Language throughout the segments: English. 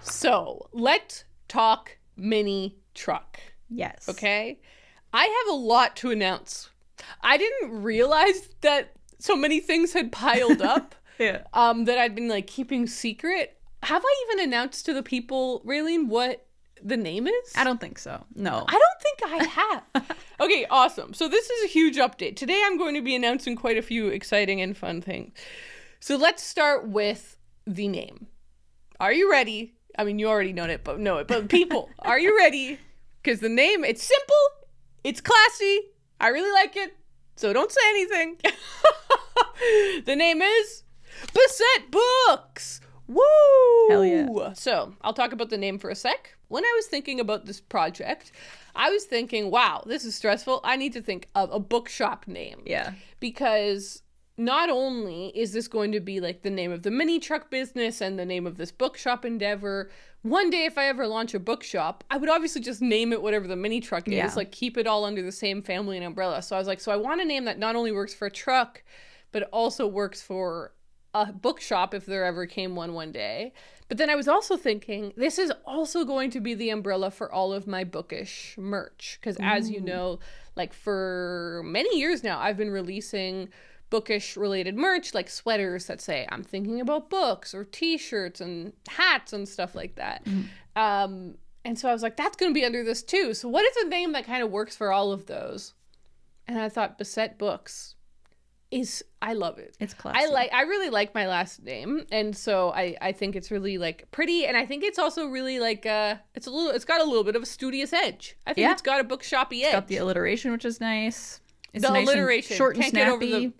So let's talk mini truck. Yes. Okay. I have a lot to announce. I didn't realize that so many things had piled up that I'd been like keeping secret. Have I even announced to the people, Raylene, what the name is? I don't think so. No. I don't think I have. Okay, awesome. So this is a huge update. Today I'm going to be announcing quite a few exciting and fun things. So let's start with the name. Are you ready? I mean, you already know it, but people, are you ready? Because the name, it's simple, it's classy, I really like it, so don't say anything. The name is Beset Books. Woo! Hell yeah. So, I'll talk about the name for a sec. When I was thinking about this project, I was thinking, wow, this is stressful. I need to think of a bookshop name. Yeah. Because not only is this going to be like the name of the mini truck business and the name of this bookshop endeavor, one day if I ever launch a bookshop, I would obviously just name it whatever the mini truck is, like keep it all under the same family and umbrella. So I was like, so I want a name that not only works for a truck, but also works for a bookshop if there ever came one day. But then I was also thinking, this is also going to be the umbrella for all of my bookish merch. Because as you know, like for many years now, I've been releasing bookish related merch, like sweaters that say I'm thinking about books, or t-shirts and hats and stuff like that. And so I was like, that's going to be under this too. So what is a name that kind of works for all of those? And I thought Beset Books I love it. It's classic. I really like my last name, and so I think it's really like pretty, and I think it's also really like it's got a little bit of a studious edge. I think it's got a bookshoppy edge. It's got the alliteration, which is nice. It's the nice alliteration, and short and snappy.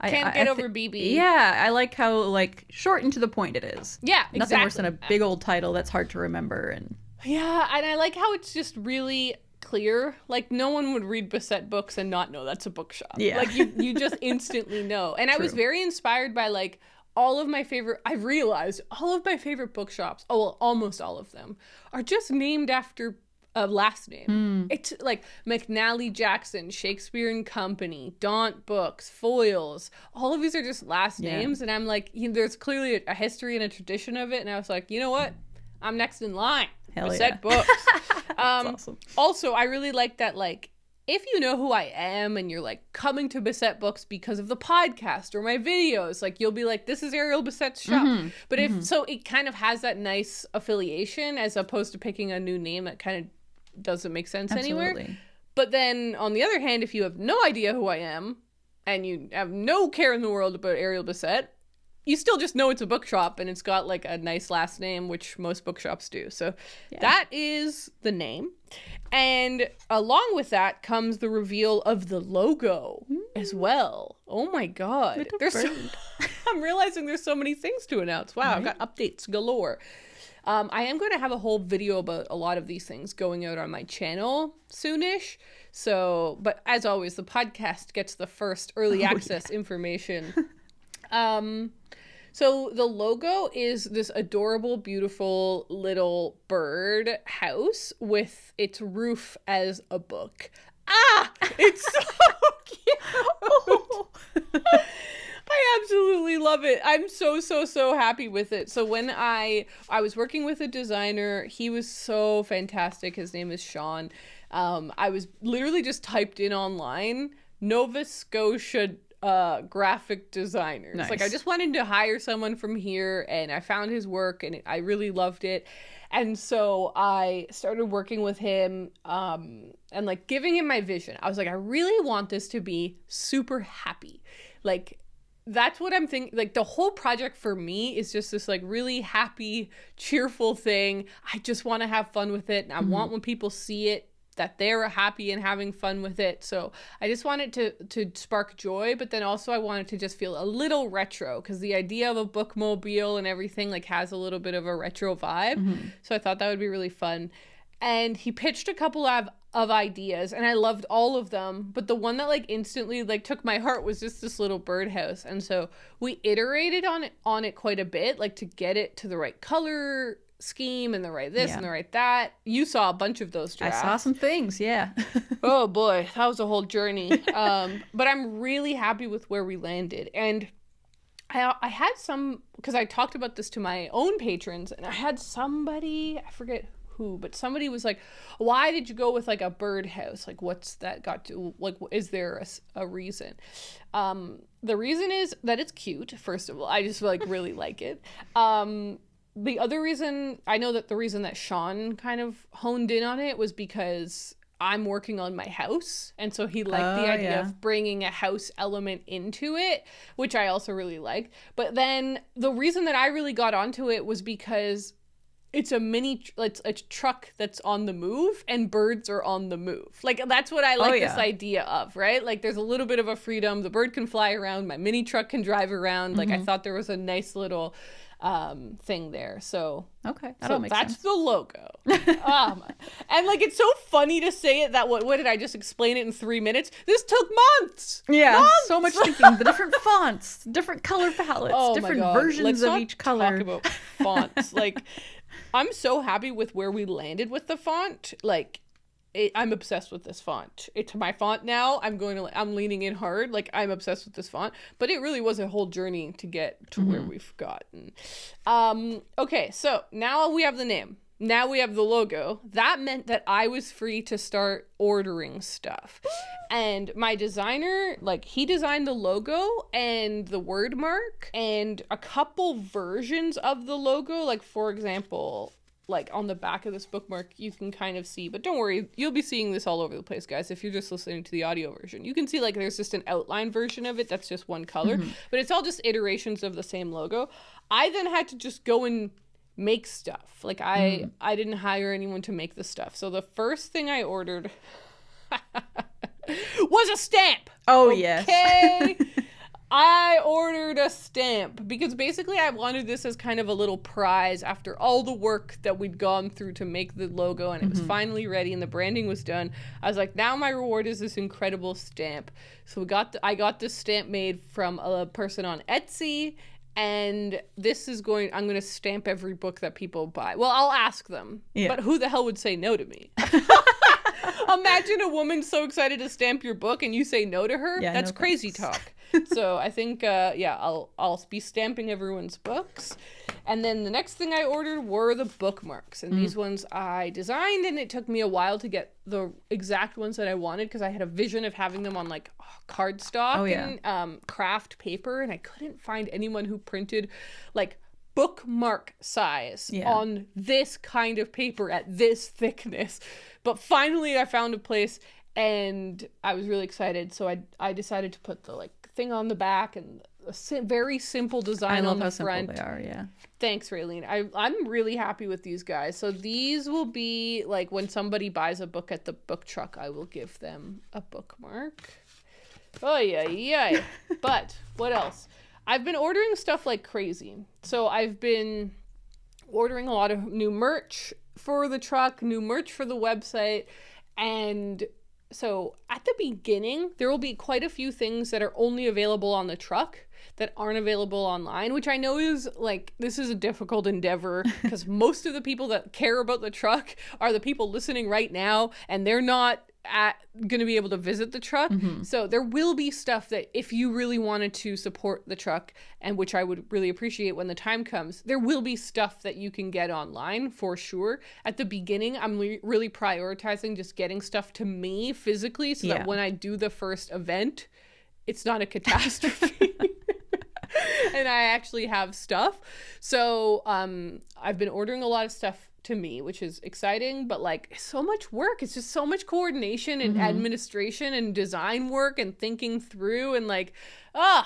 Can't get over BB. Yeah, I like how like short and to the point it is. Yeah, exactly. Nothing worse than a big old title that's hard to remember. And yeah, and I like how it's just really clear. Like no one would read Beset Books and not know that's a bookshop. Yeah. Like you just instantly know. And I was very inspired by like I've realized all of my favorite bookshops, almost all of them, are just named after a last name. It's like McNally Jackson, Shakespeare and Company, Daunt Books, Foils. All of these are just last names. And I'm like, there's clearly a history and a tradition of it. And I was like, you know what? I'm next in line. Hell Beset yeah. Books. That's awesome. Also, I really like that, like, if you know who I am and you're like coming to Beset Books because of the podcast or my videos, like you'll be like, this is Ariel Beset's shop. But if so, it kind of has that nice affiliation as opposed to picking a new name that kind of doesn't make sense anywhere. But then on the other hand, if you have no idea who I am and you have no care in the world about Ariel Beset, you still just know it's a bookshop and it's got like a nice last name, which most bookshops do. So that is the name. And along with that comes the reveal of the logo as well. Oh my God. I'm realizing there's so many things to announce. Wow, I've got updates galore. I am going to have a whole video about a lot of these things going out on my channel soonish. So, but as always, the podcast gets the first early access information. So the logo is this adorable, beautiful little bird house with its roof as a book. Ah, it's so cute. I absolutely love it. I'm so happy with it. So when I was working with a designer, he was so fantastic. His name is Sean. I was literally just typed in online, Nova Scotia graphic designers. Nice. Like I just wanted to hire someone from here, and I found his work and I really loved it. And so I started working with him and like giving him my vision. I was like, I really want this to be super happy. Like that's what I'm thinking. Like the whole project for me is just this like really happy, cheerful thing. I just want to have fun with it. And I want when people see it that they're happy and having fun with it. So I just wanted to spark joy, but then also I wanted to just feel a little retro because the idea of a bookmobile and everything like has a little bit of a retro vibe. So I thought that would be really fun. And he pitched a couple of ideas and I loved all of them, but the one that like instantly like took my heart was just this little birdhouse. And so we iterated on it quite a bit, like to get it to the right color scheme and the right this and the right that. You saw a bunch of those drafts. I saw some things, yeah. Oh boy, that was a whole journey. But I'm really happy with where we landed. And I had some because I talked about this to my own patrons, and I had somebody, I forget who, but somebody was like, why did you go with like a birdhouse? Like, what's that got to, like, is there a reason? The reason is that it's cute, first of all. I just like really like it. The other reason, I know that the reason that Sean kind of honed in on it was because I'm working on my house, and so he liked the idea of bringing a house element into it, which I also really liked. But then the reason that I really got onto it was because it's it's a truck that's on the move, and birds are on the move. Like, that's what I like this idea of, right? Like, there's a little bit of a freedom. The bird can fly around. My mini truck can drive around. Like, I thought there was a nice little thing there. So okay, that's the logo. And like, it's so funny to say it that what did I just explain it in 3 minutes? This took months. So much thinking. The different fonts, different color palettes, different versions of each color. Talk about fonts. Like, I'm so happy with where we landed with the font. Like, I'm obsessed with this font. It's my font now. I'm leaning in hard. Like, I'm obsessed with this font. But it really was a whole journey to get to where we've gotten. Okay, so now we have the name. Now we have the logo. That meant that I was free to start ordering stuff. And my designer, like, he designed the logo and the word mark and a couple versions of the logo. Like, for example, like on the back of this bookmark, you can kind of see, but don't worry, you'll be seeing this all over the place, guys, if you're just listening to the audio version. You can see, like, there's just an outline version of it that's just one color, but it's all just iterations of the same logo. I then had to just go and make stuff. Like, I didn't hire anyone to make the stuff. So the first thing I ordered was a stamp. Oh, yes. Okay. I ordered a stamp because basically I wanted this as kind of a little prize after all the work that we'd gone through to make the logo, and it was finally ready and the branding was done. I was like, now my reward is this incredible stamp. So I got this stamp made from a person on Etsy, and I'm going to stamp every book that people buy. Well, I'll ask them, but who the hell would say no to me? Imagine a woman so excited to stamp your book and you say no to her. That's crazy talk. So I think, I'll be stamping everyone's books. And then the next thing I ordered were the bookmarks. And these ones I designed, and it took me a while to get the exact ones that I wanted because I had a vision of having them on, like, cardstock and craft paper. And I couldn't find anyone who printed, like, bookmark size on this kind of paper at this thickness. But finally I found a place, and I was really excited. So I decided to put the, like, thing on the back and a very simple design on the front. Simple they are, Thanks, Raylene. I'm really happy with these guys. So these will be, like, when somebody buys a book at the book truck, I will give them a bookmark. Oh, yeah. But what else? I've been ordering stuff like crazy. So I've been ordering a lot of new merch for the truck, new merch for the website, and so at the beginning, there will be quite a few things that are only available on the truck that aren't available online, which I know is, like, this is a difficult endeavor because most of the people that care about the truck are the people listening right now, and they're not going to be able to visit the truck. So there will be stuff that if you really wanted to support the truck, and which I would really appreciate when the time comes, there will be stuff that you can get online for sure. At the beginning, I'm really prioritizing just getting stuff to me physically so that when I do the first event, it's not a catastrophe. And I actually have stuff. So I've been ordering a lot of stuff to me, which is exciting, but, like, so much work. It's just so much coordination and administration and design work and thinking through and, like, I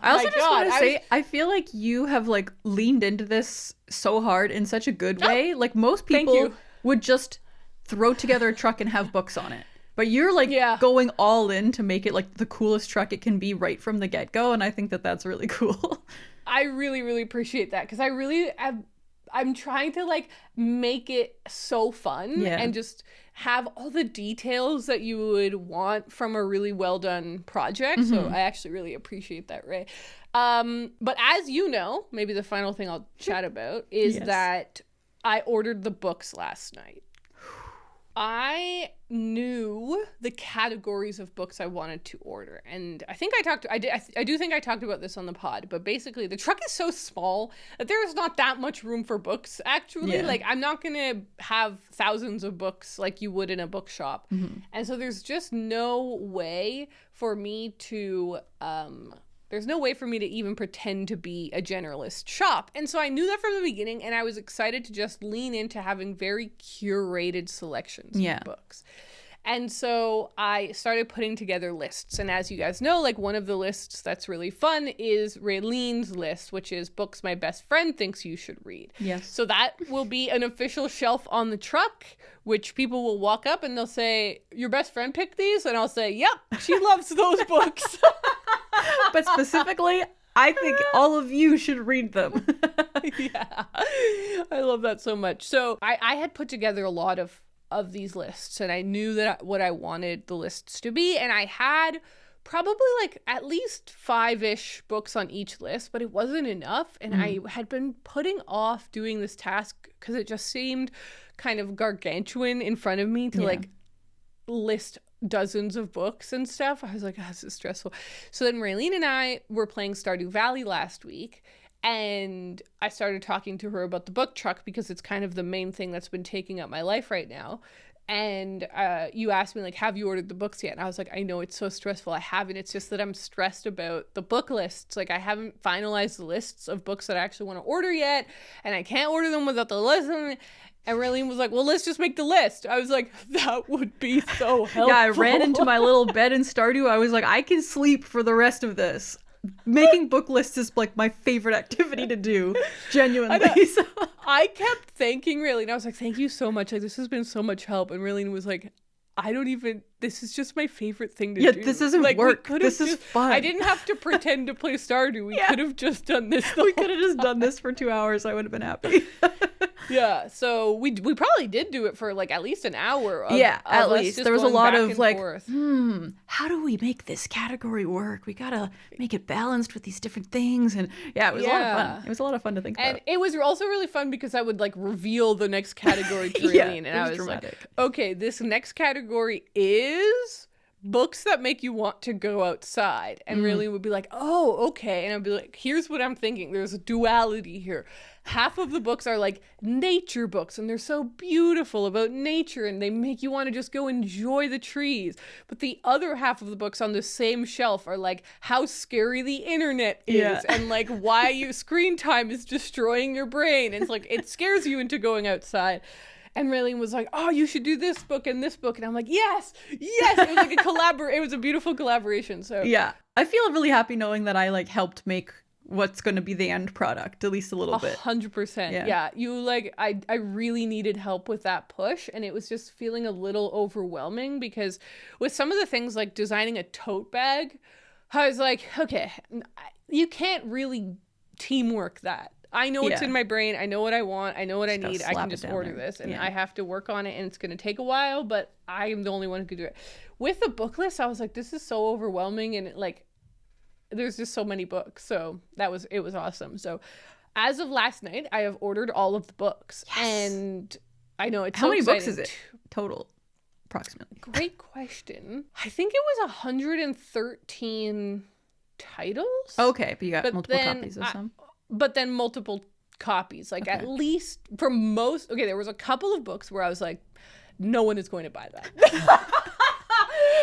also just want to say, I feel like you have, like, leaned into this so hard in such a good way. Like, most people would just throw together a truck and have books on it. But you're, like, going all in to make it, like, the coolest truck it can be right from the get-go, and I think that that's really cool. I really, really appreciate that, because I'm trying to, like, make it so fun and just have all the details that you would want from a really well done project. So I actually really appreciate that, Ray. But as you know, maybe the final thing I'll chat about is that I ordered the books last night. I knew the categories of books I wanted to order. And I think I do think I talked about this on the pod, but basically the truck is so small that there's not that much room for books, actually. Yeah. Like, I'm not going to have thousands of books like you would in a bookshop. And so there's just no way for me to, there's no way for me to even pretend to be a generalist shop. And so I knew that from the beginning, and I was excited to just lean into having very curated selections of books. And so I started putting together lists. And as you guys know, like, one of the lists that's really fun is Raylene's list, which is books my best friend thinks you should read. Yes. So that will be an official shelf on the truck, which people will walk up and they'll say, your best friend picked these? And I'll say, yep, she loves those books. But specifically, I think all of you should read them. Yeah, I love that so much. So I had put together a lot of these lists, and I knew that what I wanted the lists to be, and I had probably like at least 5-ish books on each list, but it wasn't enough. And I had been putting off doing this task because it just seemed kind of gargantuan in front of me to like list dozens of books and stuff. I was like, oh, this is stressful. So then Raylene and I were playing Stardew Valley last week, and I started talking to her about the book truck because it's kind of the main thing that's been taking up my life right now. And you asked me, like, have you ordered the books yet? And I was like, I know, it's so stressful. I haven't. It's just that I'm stressed about the book lists. Like, I haven't finalized the lists of books that I actually want to order yet, and I can't order them without the list. And Raylene was like, well, let's just make the list. I was like, that would be so helpful. Yeah, I ran into my little bed in Stardew. I was like, I can sleep for the rest of this. Making book lists is like my favorite activity to do, genuinely. So. I kept thanking Raylene. I was like, thank you so much. Like, this has been so much help. And Raylene was like, this is just my favorite thing to do. Yeah, this isn't like, work. This is fun. I didn't have to pretend to play Stardew. We could have just done this. We could have just done this for 2 hours. I would have been happy. Yeah, so we probably did do it for like at least an hour. At least. There was a lot of like, forth. How do we make this category work? We gotta make it balanced with these different things. And it was a lot of fun. It was a lot of fun to think about. And it was also really fun because I would like reveal the next category to Raylene, and I was dramatic. Like, okay, this next category is books that make you want to go outside. And Raylene would be like, oh, okay. And I'd be like, here's what I'm thinking. There's a duality here. Half of the books are like nature books, and they're so beautiful about nature, and they make you want to just go enjoy the trees. But the other half of the books on the same shelf are like how scary the internet is, and like why screen time is destroying your brain. And it's like, it scares you into going outside. And Raylene was like, oh, you should do this book and this book. And I'm like, yes. It was like it was a beautiful collaboration. So yeah, I feel really happy knowing that I like helped make what's going to be the end product, at least a little bit. 100%. Yeah. You like, I really needed help with that push, and it was just feeling a little overwhelming because with some of the things like designing a tote bag, I was like, okay, you can't really teamwork that. I know it's in my brain. I know what I want. I know what I need. I can just order this, and I have to work on it, and it's going to take a while, but I am the only one who could do it. With the book list, I was like, this is so overwhelming, and like, there's just so many books. So it was awesome. So as of last night, I have ordered all of the books. Yes. And I know it's How so many exciting. books is it total, approximately? Great question. I think it was 113 titles. Okay, but you got multiple copies of some? But then multiple copies. Like at least for most... Okay, there was a couple of books where I was like, no one is going to buy that.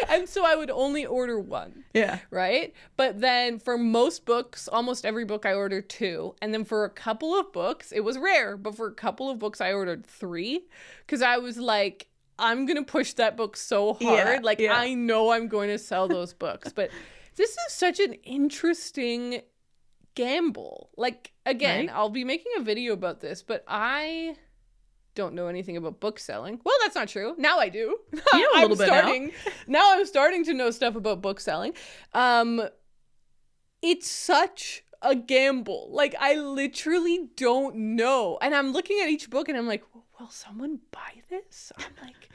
And so I would only order one. Yeah. Right? But then for most books, almost every book I ordered 2. And then for a couple of books, it was rare, but for a couple of books I ordered 3. Because I was like, I'm going to push that book so hard. I know I'm going to sell those books. But this is such an interesting gamble. Like, again, I'll be making a video about this, but I don't know anything about book selling. Well, that's not true. Now I do. You know a little bit now. Now I'm starting to know stuff about book selling. It's such a gamble. Like, I literally don't know. And I'm looking at each book and I'm like, will someone buy this? I'm like,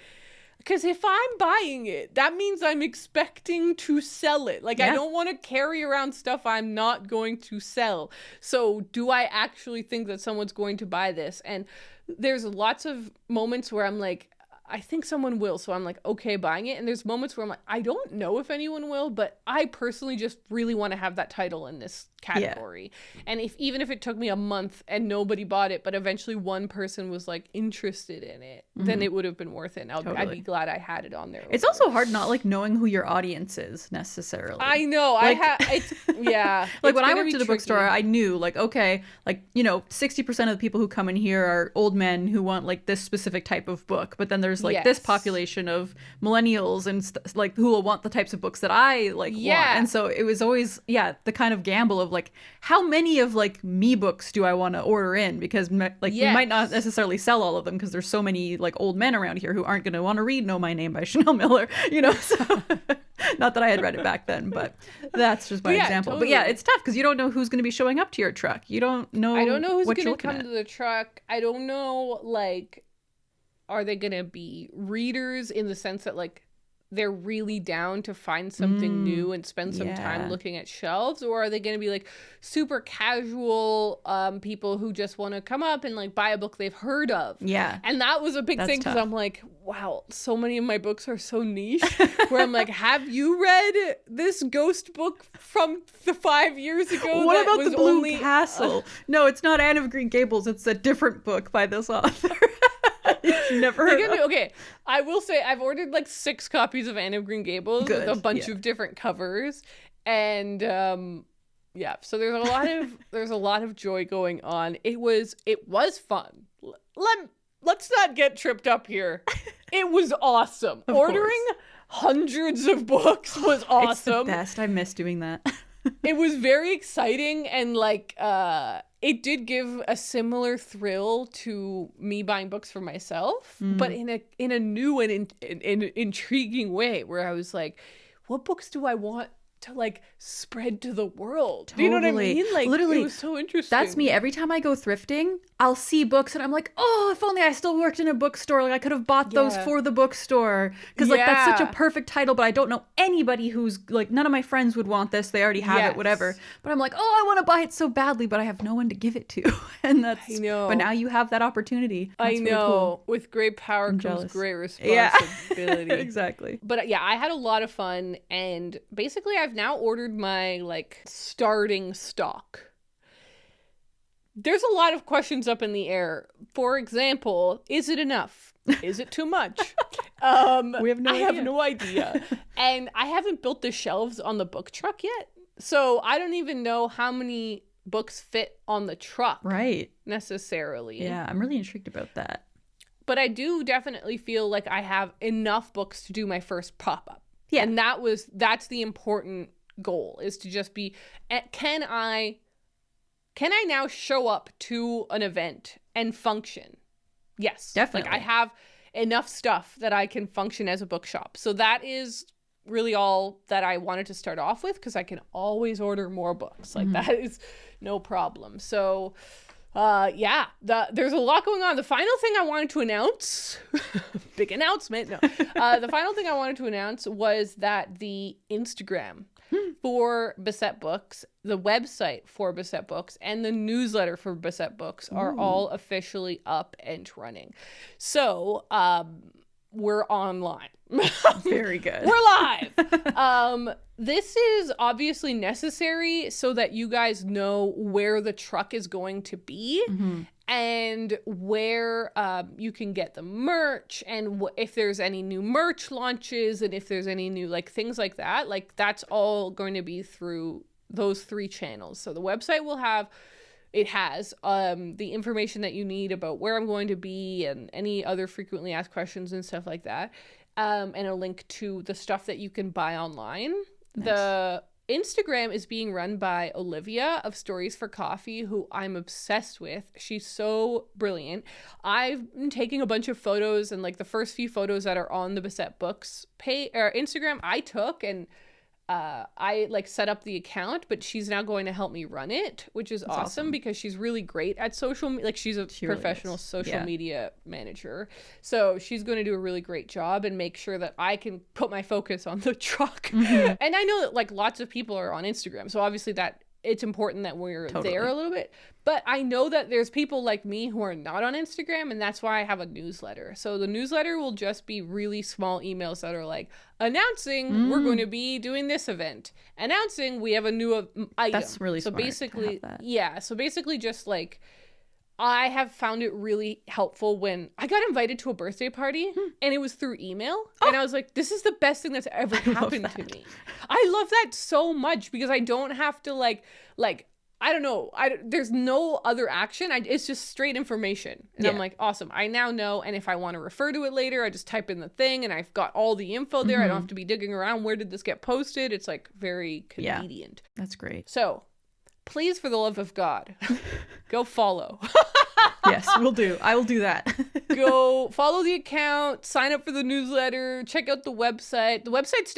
because if I'm buying it, that means I'm expecting to sell it. Like, I don't want to carry around stuff I'm not going to sell. So do I actually think that someone's going to buy this? And there's lots of moments where I'm like, I think someone will. So I'm like, okay, buying it. And there's moments where I'm like, I don't know if anyone will, but I personally just really want to have that title in this category. And even if it took me a month and nobody bought it, but eventually one person was like interested in it, then it would have been worth it. I'd be glad I had it on there. It's also hard not like knowing who your audience is necessarily. I know. Like, like when I worked at a bookstore, I knew like, okay, like, you know, 60% of the people who come in here are old men who want like this specific type of book. But then there's like this population of millennials and like who will want the types of books that I like want. And so it was always, the kind of gamble of like, how many of like me books do I want to order in? Because like we might not necessarily sell all of them because there's so many like old men around here who aren't going to want to read Know My Name by Chanel Miller, you know? So not that I had read it back then, but that's just my example. Totally. But it's tough because you don't know who's going to be showing up to your truck. You don't know. I don't know who's going to come to the truck. I don't know, like, are they going to be readers in the sense that like they're really down to find something new and spend some time looking at shelves, or are they going to be like super casual people who just want to come up and like buy a book they've heard of? And that was a big thing because I'm like, wow, so many of my books are so niche where I'm like, have you read this ghost book from the 5 years ago? What about the Blue Castle? No, it's not Anne of Green Gables. It's a different book by this author. Never heard of. Okay, I will say I've ordered like 6 copies of Anne of Green Gables with a bunch of different covers, and so there's a lot of joy going on. It was fun. Let's not get tripped up here. It was awesome. Ordering hundreds of books was awesome. It's the best. I miss doing that. It was very exciting, and like it did give a similar thrill to me buying books for myself, but in a new and intriguing way where I was like, what books do I want to like spread to the world? Totally. Do you know what I mean? Like, literally, it was so interesting. That's me. Every time I go thrifting, I'll see books and I'm like, oh, if only I still worked in a bookstore. Like I could have bought those for the bookstore. Because like that's such a perfect title, but I don't know anybody who's like, none of my friends would want this. They already have it, whatever. But I'm like, oh, I want to buy it so badly, but I have no one to give it to. And that's, I know. But now you have that opportunity. That's I know. Really cool. With great power comes great responsibility. Exactly. But I had a lot of fun, and basically I've now ordered my like starting stock. There's a lot of questions up in the air. For example, is it enough? Is it too much? We have no idea. I have no idea. And I haven't built the shelves on the book truck yet. So I don't even know how many books fit on the truck. Right. Necessarily. Yeah, I'm really intrigued about that. But I do definitely feel like I have enough books to do my first pop-up. Yeah. And that's the important goal, is to just be, can I now show up to an event and function? Yes. Definitely. Like I have enough stuff that I can function as a bookshop. So that is really all that I wanted to start off with, because I can always order more books. Like that is no problem. So there's a lot going on. The final thing I wanted to announce, big announcement. No, the final thing I wanted to announce was that the Instagram for Beset Books, the website for Beset Books, and the newsletter for Beset Books are all officially up and running. So, we're online. Very good. We're live. This is obviously necessary so that you guys know where the truck is going to be and where you can get the merch, and if there's any new merch launches, and if there's any new like things like that. Like that's all going to be through those 3 channels. So the website has the information that you need about where I'm going to be and any other frequently asked questions and stuff like that. And a link to the stuff that you can buy online. Nice. The Instagram is being run by Olivia of Stories for Coffee, who I'm obsessed with. She's so brilliant. I've been taking a bunch of photos, and like the first few photos that are on the Beset Books Instagram I took, and I like set up the account, but she's now going to help me run it, which is awesome because she's really great at social like she's a professional social media manager. So she's going to do a really great job and make sure that I can put my focus on the truck. And I know that like lots of people are on Instagram, so obviously that it's important that we're there a little bit. But I know that there's people like me who are not on Instagram, and that's why I have a newsletter. So the newsletter will just be really small emails that are like, announcing we're going to be doing this event, announcing we have a new item. That's really smart. So basically, so basically just like, I have found it really helpful when I got invited to a birthday party and it was through email. And I was like, this is the best thing that's ever happened to me. I love that so much because I don't have to like, I don't know. There's no other action. It's just straight information. And I'm like, awesome. I now know. And if I want to refer to it later, I just type in the thing and I've got all the info there. I don't have to be digging around. Where did this get posted? It's like very convenient. Yeah, that's great. So please, for the love of God, go follow. Yes, we'll do. I will do that. Go follow the account, sign up for the newsletter, check out the website. The website's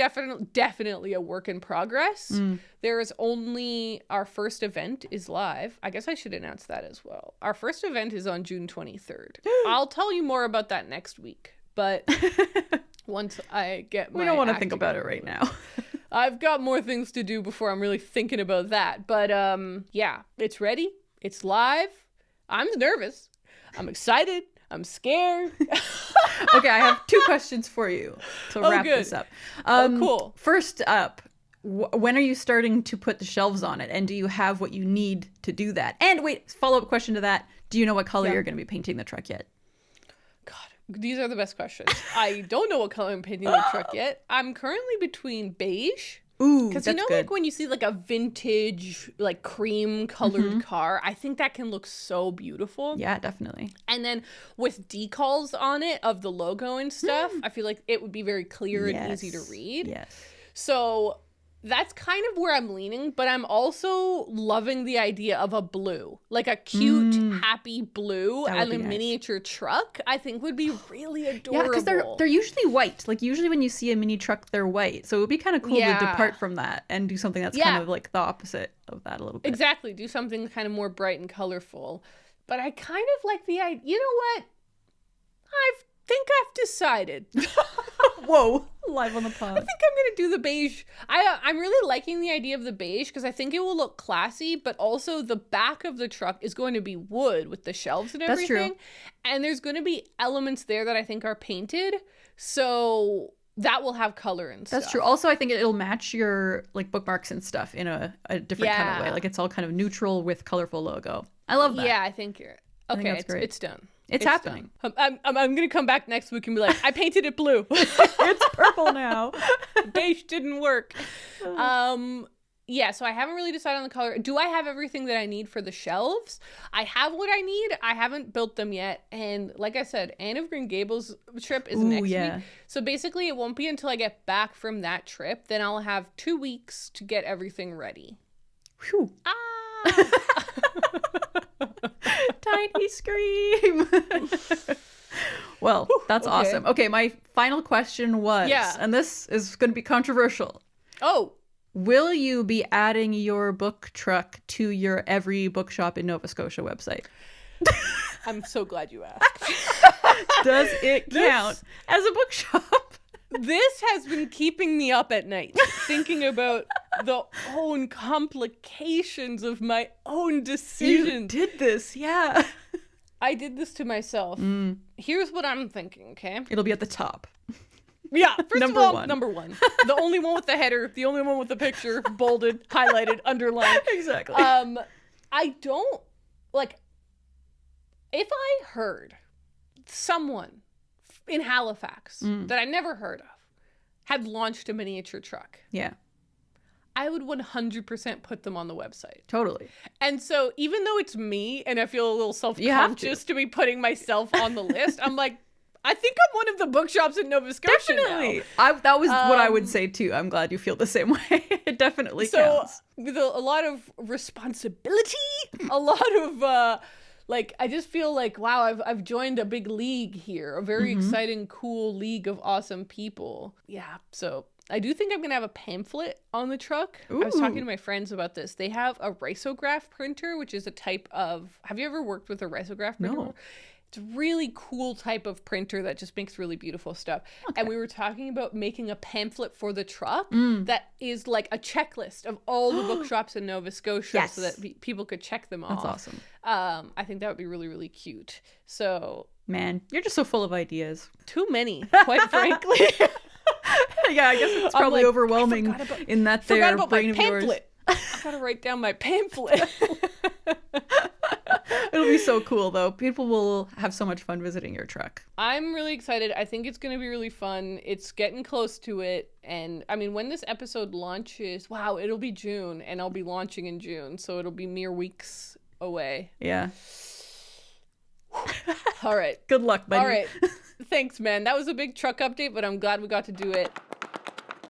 definitely a work in progress. There is only our first event is live. I guess I should announce that as well. Our first event is on June 23rd. I'll tell you more about that next week. But once I get my We don't want to think about it right now. I've got more things to do before I'm really thinking about that. But yeah, it's ready. It's live. I'm nervous. I'm excited. I'm scared. Okay, I have 2 questions for you to wrap this up. Cool. First up, when are you starting to put the shelves on it? And do you have what you need to do that? And wait, follow-up question to that. Do you know what color you're going to be painting the truck yet? God, these are the best questions. I don't know what color I'm painting the truck yet. I'm currently between beige. Ooh, because you know, good. like when you see like a vintage, like cream colored car, I think that can look so beautiful. Yeah, definitely. And then with decals on it of the logo and stuff, I feel like it would be very clear and easy to read. Yes. So that's kind of where I'm leaning, but I'm also loving the idea of a blue, like a cute, happy blue and a miniature truck. I think would be really adorable. Yeah, because they're usually white. Like usually when you see a mini truck, they're white. So it would be kind of cool to depart from that and do something that's kind of like the opposite of that a little bit. Exactly, do something kind of more bright and colorful. But I kind of like the idea. You know what? I think I've decided. Whoa. Live on the pod. I think I'm going to do the beige. I'm really liking the idea of the beige because I think it will look classy, but also the back of the truck is going to be wood with the shelves and everything. That's true. And there's going to be elements there that I think are painted. So that will have color and stuff. That's true. Also, I think it'll match your like bookmarks and stuff in a different kind of way. Like it's all kind of neutral with colorful logo. I love that. Yeah, I think you're... Okay, it's done. It's happening. Done. I'm going to come back next week and be like, I painted it blue. It's purple now. Beige didn't work. Yeah, so I haven't really decided on the color. Do I have everything that I need for the shelves? I have what I need. I haven't built them yet. And like I said, Anne of Green Gables trip is next week. So basically it won't be until I get back from that trip. Then I'll have 2 weeks to get everything ready. Whew. Tiny scream. Well, that's awesome. Okay, my final question was, and this is going to be controversial. Oh. Will you be adding your book truck to your every bookshop in Nova Scotia website? I'm so glad you asked. Does it count as a bookshop? This has been keeping me up at night, thinking about the own complications of my own decisions. You did this, yeah. I did this to myself. Here's what I'm thinking, okay? It'll be at the top. Yeah, first of all, number one. The only one with the header, the only one with the picture, bolded, highlighted, underlined. Exactly. I don't, like, if I heard someone in Halifax that I never heard of had launched a miniature truck. Yeah. I would 100% put them on the website. Totally. And so even though it's me and I feel a little self-conscious to be putting myself on the list, I'm like, I think I'm one of the bookshops in Nova Scotia definitely. now. That was what I would say too. I'm glad you feel the same way. It definitely counts. With a lot of responsibility, a lot of like, I just feel like, wow, I've joined a big league here, a very exciting, cool league of awesome people. Yeah, so I do think I'm going to have a pamphlet on the truck. Ooh. I was talking to my friends about this. They have a risograph printer, which is a type of... Have you ever worked with a risograph printer? No. It's a really cool type of printer that just makes really beautiful stuff. Okay. And we were talking about making a pamphlet for the truck that is like a checklist of all the bookshops in Nova Scotia so that people could check them off. That's awesome. I think that would be really, really cute. So, man, you're just so full of ideas. Too many, quite frankly. Yeah, I guess it's probably overwhelming in that there brain of yours. I gotta write down my pamphlet. It'll be so cool, though. People will have so much fun visiting your truck. I'm really excited. I think it's going to be really fun. It's getting close to it. And, I mean, when this episode launches, wow, it'll be June. And I'll be launching in June. So it'll be mere weeks away. Yeah. All right. Good luck, buddy. All right. Thanks, man. That was a big truck update, but I'm glad we got to do it.